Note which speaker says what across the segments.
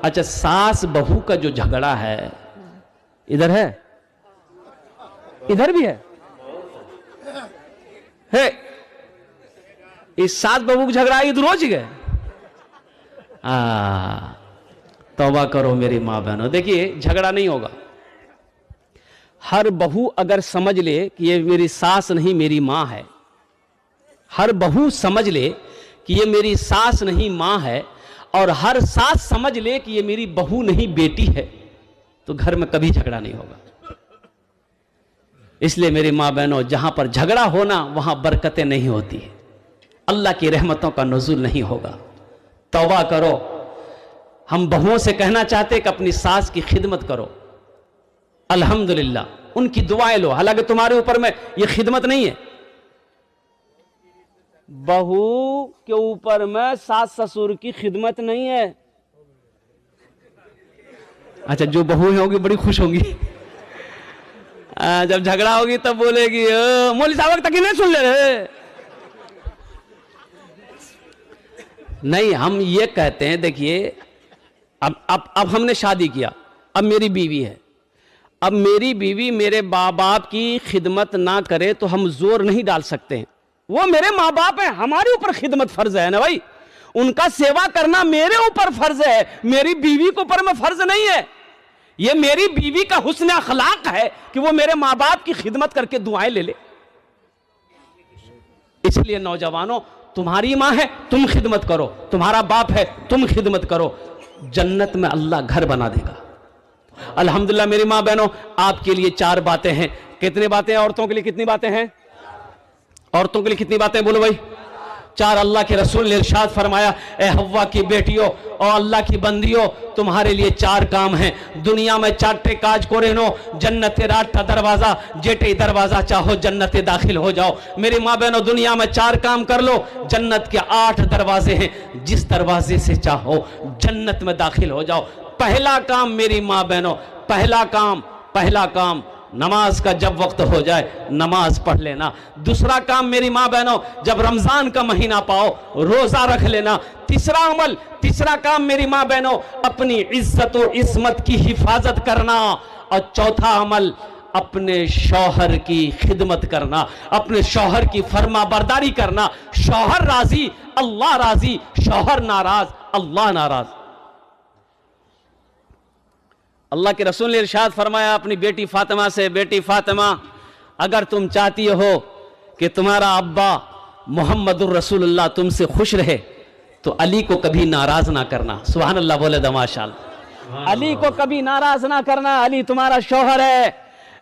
Speaker 1: अच्छा, सास बहू का जो झगड़ा है, इधर है, इधर भी है इस सास बहू का झगड़ा ईद रोज गए। तौबा करो मेरी माँ बहनों। देखिए, झगड़ा नहीं होगा। हर बहू अगर समझ ले कि ये मेरी सास नहीं मेरी माँ है, हर बहू समझ ले कि ये मेरी सास नहीं माँ है, और हर सास समझ ले कि ये मेरी बहू नहीं बेटी है, तो घर में कभी झगड़ा नहीं होगा। इसलिए मेरी माँ बहनों, जहां पर झगड़ा होना वहां बरकतें नहीं होती है, अल्लाह की रहमतों का नुज़ूल नहीं होगा। तौबा करो। हम बहुओं से कहना चाहते हैं कि अपनी सास की खिदमत करो, अल्हम्दुलिल्लाह, उनकी दुआएं लो। हालांकि तुम्हारे ऊपर में यह खिदमत नहीं है, बहू के ऊपर में सास ससुर की खिदमत नहीं है। अच्छा, जो बहू होगी बड़ी खुश होंगी, जब झगड़ा होगी तब बोलेगी मौलवी साहब तक ही नहीं सुन ले रहे। नहीं, हम ये कहते हैं, देखिए, अब हमने शादी किया, अब मेरी बीवी है, अब मेरी बीवी मेरे माँ बाप की खिदमत ना करे तो हम जोर नहीं डाल सकते हैं। वो मेरे माँ बाप है, हमारे ऊपर खिदमत फर्ज है ना भाई, उनका सेवा करना मेरे ऊपर फर्ज है, मेरी बीवी के ऊपर में फर्ज नहीं है। ये मेरी बीवी का हुस्न अखलाक है कि वो मेरे माँ बाप की खिदमत करके दुआएं ले ले। इसलिए नौजवानों, तुम्हारी माँ है तुम खिदमत करो, तुम्हारा बाप है तुम खिदमत करो, जन्नत में अल्लाह घर बना देगा। अल्हम्दुलिल्लाह मेरी माँ बहनों, आपके लिए 4 बातें हैं। कितनी बातें हैं? औरतों के लिए कितनी बातें हैं? औरतों के लिए कितनी बातें? बोलो भाई। 4। अल्लाह के रसूल ने इरशाद फरमाया, ए हव्वा की बेटियों और अल्लाह की बंदियों, तुम्हारे लिए 4 काम हैं। दुनिया में 4 काज कोरे नो, जन्नते राटा दरवाजा, जेटे दरवाजा चाहो जन्नते दाखिल हो जाओ। मेरी माँ बहनों, दुनिया में 4 काम कर लो, जन्नत के 8 दरवाजे हैं, जिस दरवाजे से चाहो जन्नत में दाखिल हो जाओ। पहला काम मेरी माँ बहनों, पहला काम नमाज का जब वक्त हो जाए नमाज पढ़ लेना। दूसरा काम मेरी माँ बहनों, जब रमजान का महीना पाओ रोजा रख लेना। तीसरा काम मेरी माँ बहनों, अपनी इज्जत और इस्मत की हिफाजत करना। और चौथा अमल, अपने शौहर की खिदमत करना, अपने शौहर की फर्मा बरदारी करना। शौहर राजी अल्लाह राजी, शौहर नाराज अल्लाह नाराज। अल्लाह के रसूल ने इरशाद फरमाया अपनी बेटी फातिमा से, बेटी फातिमा, अगर तुम चाहती हो कि तुम्हारा अब्बा मोहम्मदुर रसूलुल्लाह तुमसे खुश रहे तो अली को कभी नाराज ना करना। सुभान अल्लाह बोले तो माशाअल्लाह। अली को कभी नाराज ना करना, अली तुम्हारा शौहर है।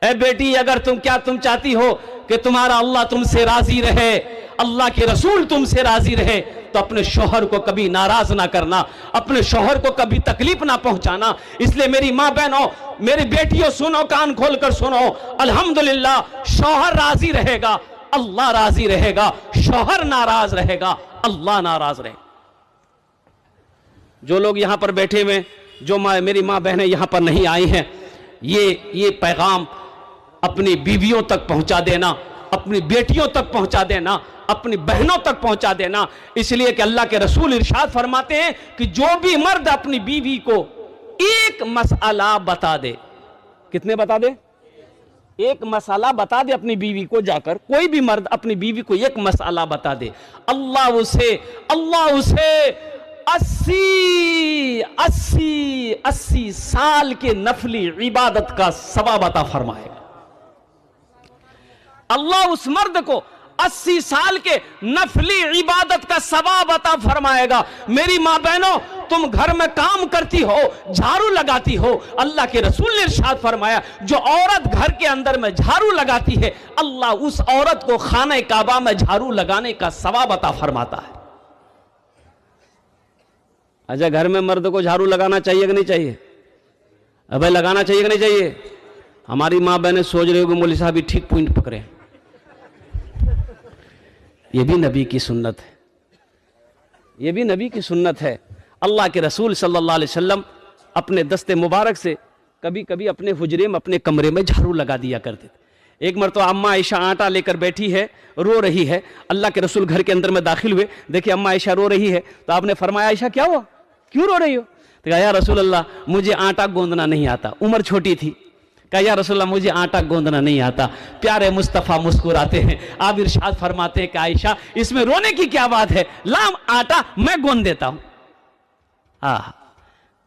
Speaker 1: ए बेटी, अगर तुम चाहती हो कि तुम्हारा अल्लाह तुमसे राजी रहे, अल्लाह के रसूल तुमसे राजी रहे, तो अपने शौहर को कभी नाराज ना करना, अपने शौहर को कभी तकलीफ ना पहुंचाना। इसलिए मेरी माँ बहनों, मेरी बेटियों, सुनो, कान खोलकर सुनो, अल्हम्दुलिल्लाह शौहर राजी रहेगा, अल्लाह राजी रहेगा। शौहर नाराज रहेगा, अल्लाह नाराज रहेगा। जो लोग यहां पर बैठे हुए, जो मेरी माँ बहनें यहां पर नहीं आई हैं, ये पैगाम अपनी बीवियों तक पहुंचा देना, अपनी बेटियों तक पहुंचा देना, अपनी बहनों तक पहुंचा देना। इसलिए कि अल्लाह के रसूल इरशाद फरमाते हैं कि जो भी मर्द अपनी बीवी को एक मसला बता दे, कितने बता दे? एक मसला बता दे अपनी बीवी को, जाकर कोई भी मर्द अपनी बीवी को एक मसला बता दे, अल्लाह उसे 80 साल के नफली इबादत का सवाब अता फरमाएगा। अल्लाह उस मर्द को 80 साल के नफली इबादत का सवाब अता फरमाएगा। मेरी माँ बहनों, तुम घर में काम करती हो, झाड़ू लगाती हो, अल्लाह के रसूल ने इरशाद फरमाया, जो औरत घर के अंदर में झाड़ू लगाती है, अल्लाह उस औरत को खाने काबा में झाड़ू लगाने का सवाब अता फरमाता है। अच्छा, घर में मर्द को झाड़ू लगाना चाहिए कि नहीं चाहिए? अबे लगाना चाहिए कि नहीं चाहिए? हमारी माँ बहनें सोच रही हो कि मौलवी साहब भी ठीक पॉइंट पकड़े। ये भी नबी की सुन्नत है, ये भी नबी की सुन्नत है। अल्लाह के रसूल सल्लल्लाहु अलैहि वसल्लम अपने दस्ते मुबारक से कभी कभी अपने हुजरे में, अपने कमरे में झाड़ू लगा दिया करते थे। एक मरतबा अम्मा आयशा आटा लेकर बैठी है, रो रही है। अल्लाह के रसूल घर के अंदर में दाखिल हुए, देखिए अम्मा आयशा रो रही है, तो आपने फरमाया, आयशा क्या हुआ, क्यों रो रही हो? तो कहा या रसूल अल्लाह मुझे आटा गूंदना नहीं आता। उम्र छोटी थी। कहा या रसूल अल्लाह मुझे आटा गूंदना नहीं आता। प्यारे मुस्तफ़ा मुस्कुराते हैं, आप इरशाद फरमाते हैं कि आयशा इसमें रोने की क्या बात है, लाम आटा मैं गूंद देता हूं।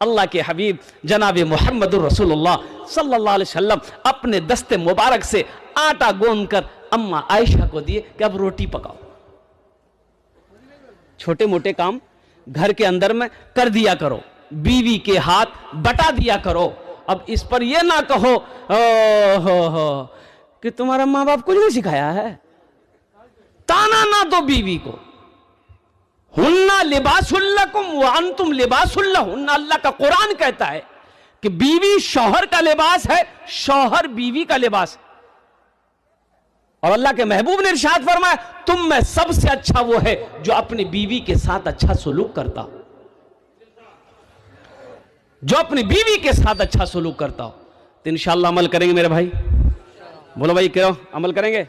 Speaker 1: अल्लाह के हबीब जनाब मोहम्मद रसूलुल्लाह सल्लल्लाहु अलैहि वसल्लम अपने दस्ते मुबारक से आटा गूंद कर अम्मा आयशा को दिए कि अब रोटी पकाओ। छोटे मोटे काम घर के अंदर में कर दिया करो, बीवी के हाथ बटा दिया करो। अब इस पर यह ना कहो हो कि तुम्हारा माँ बाप कुछ नहीं सिखाया है। ताना ना दो बीवी को। हुन्ना लिबासुल्लकुम व अंतुम लिबासुल्लहुन्ना। अल्लाह का कुरान कहता है कि बीवी शौहर का लिबास है, शौहर बीवी का लिबास। और अल्लाह के महबूब ने इरशाद फरमाया तुम में सबसे अच्छा वो है जो अपनी बीवी के साथ अच्छा सलूक करता हो, जो अपनी बीवी के साथ अच्छा सलूक करता हो। तो इंशाअल्लाह अमल करेंगे मेरे भाई। बोलो भाई क्यों अमल करेंगे।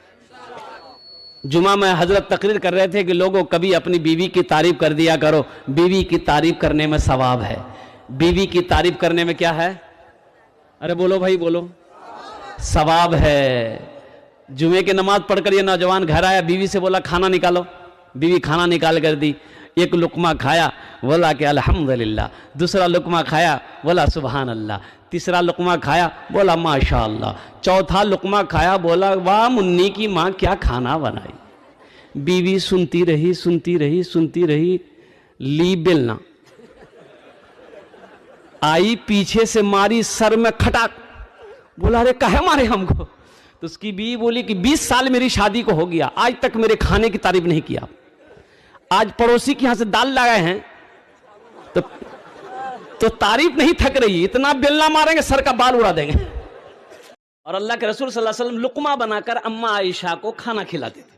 Speaker 1: जुमा में हजरत तकरीर कर रहे थे कि लोगों कभी अपनी बीवी की तारीफ कर दिया करो। बीवी की तारीफ करने में सवाब है। बीवी की तारीफ करने में क्या है, अरे बोलो भाई बोलो, सवाब है। जुमे की नमाज पढ़कर ये नौजवान घर आया, बीवी से बोला खाना निकालो। बीवी खाना निकाल कर दी। एक लुकमा खाया, बोला कि अल्हम्दुलिल्लाह। दूसरा लुकमा खाया, बोला सुभान अल्लाह। तीसरा लुकमा खाया, बोला माशा अल्लाह। चौथा लुकमा खाया, बोला वाह मुन्नी की माँ क्या खाना बनाई। बीवी सुनती रही सुनती रही सुनती रही, ली बेलना आई पीछे से मारी सर में खटाक। बोला अरे काहे मारे हमको। तो उसकी बीवी बोली कि 20 साल मेरी शादी को हो गया, आज तक मेरे खाने की तारीफ नहीं किया। आज पड़ोसी के यहां से दाल लाए हैं तो तारीफ नहीं थक रही, इतना बेलना मारेंगे सर का बाल उड़ा देंगे। और अल्लाह के रसूल सल्लल्लाहु अलैहि वसल्लम लुकमा बनाकर अम्मा आयशा को खाना खिलाते थे।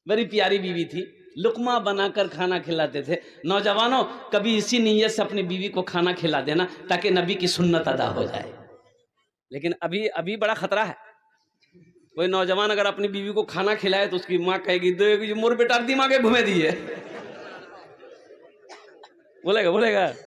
Speaker 1: बड़ी प्यारी बीवी थी, लुकमा बनाकर खाना खिलाते थे। नौजवानों कभी इसी नीयत से अपनी बीवी को खाना खिला देना ताकि नबी की सुन्नत अदा हो जाए। लेकिन अभी बड़ा खतरा है। कोई नौजवान अगर अपनी बीवी को खाना खिलाए तो उसकी माँ कहेगी दो मोर बेटा दिमागे घुमे दिए। बोलेगा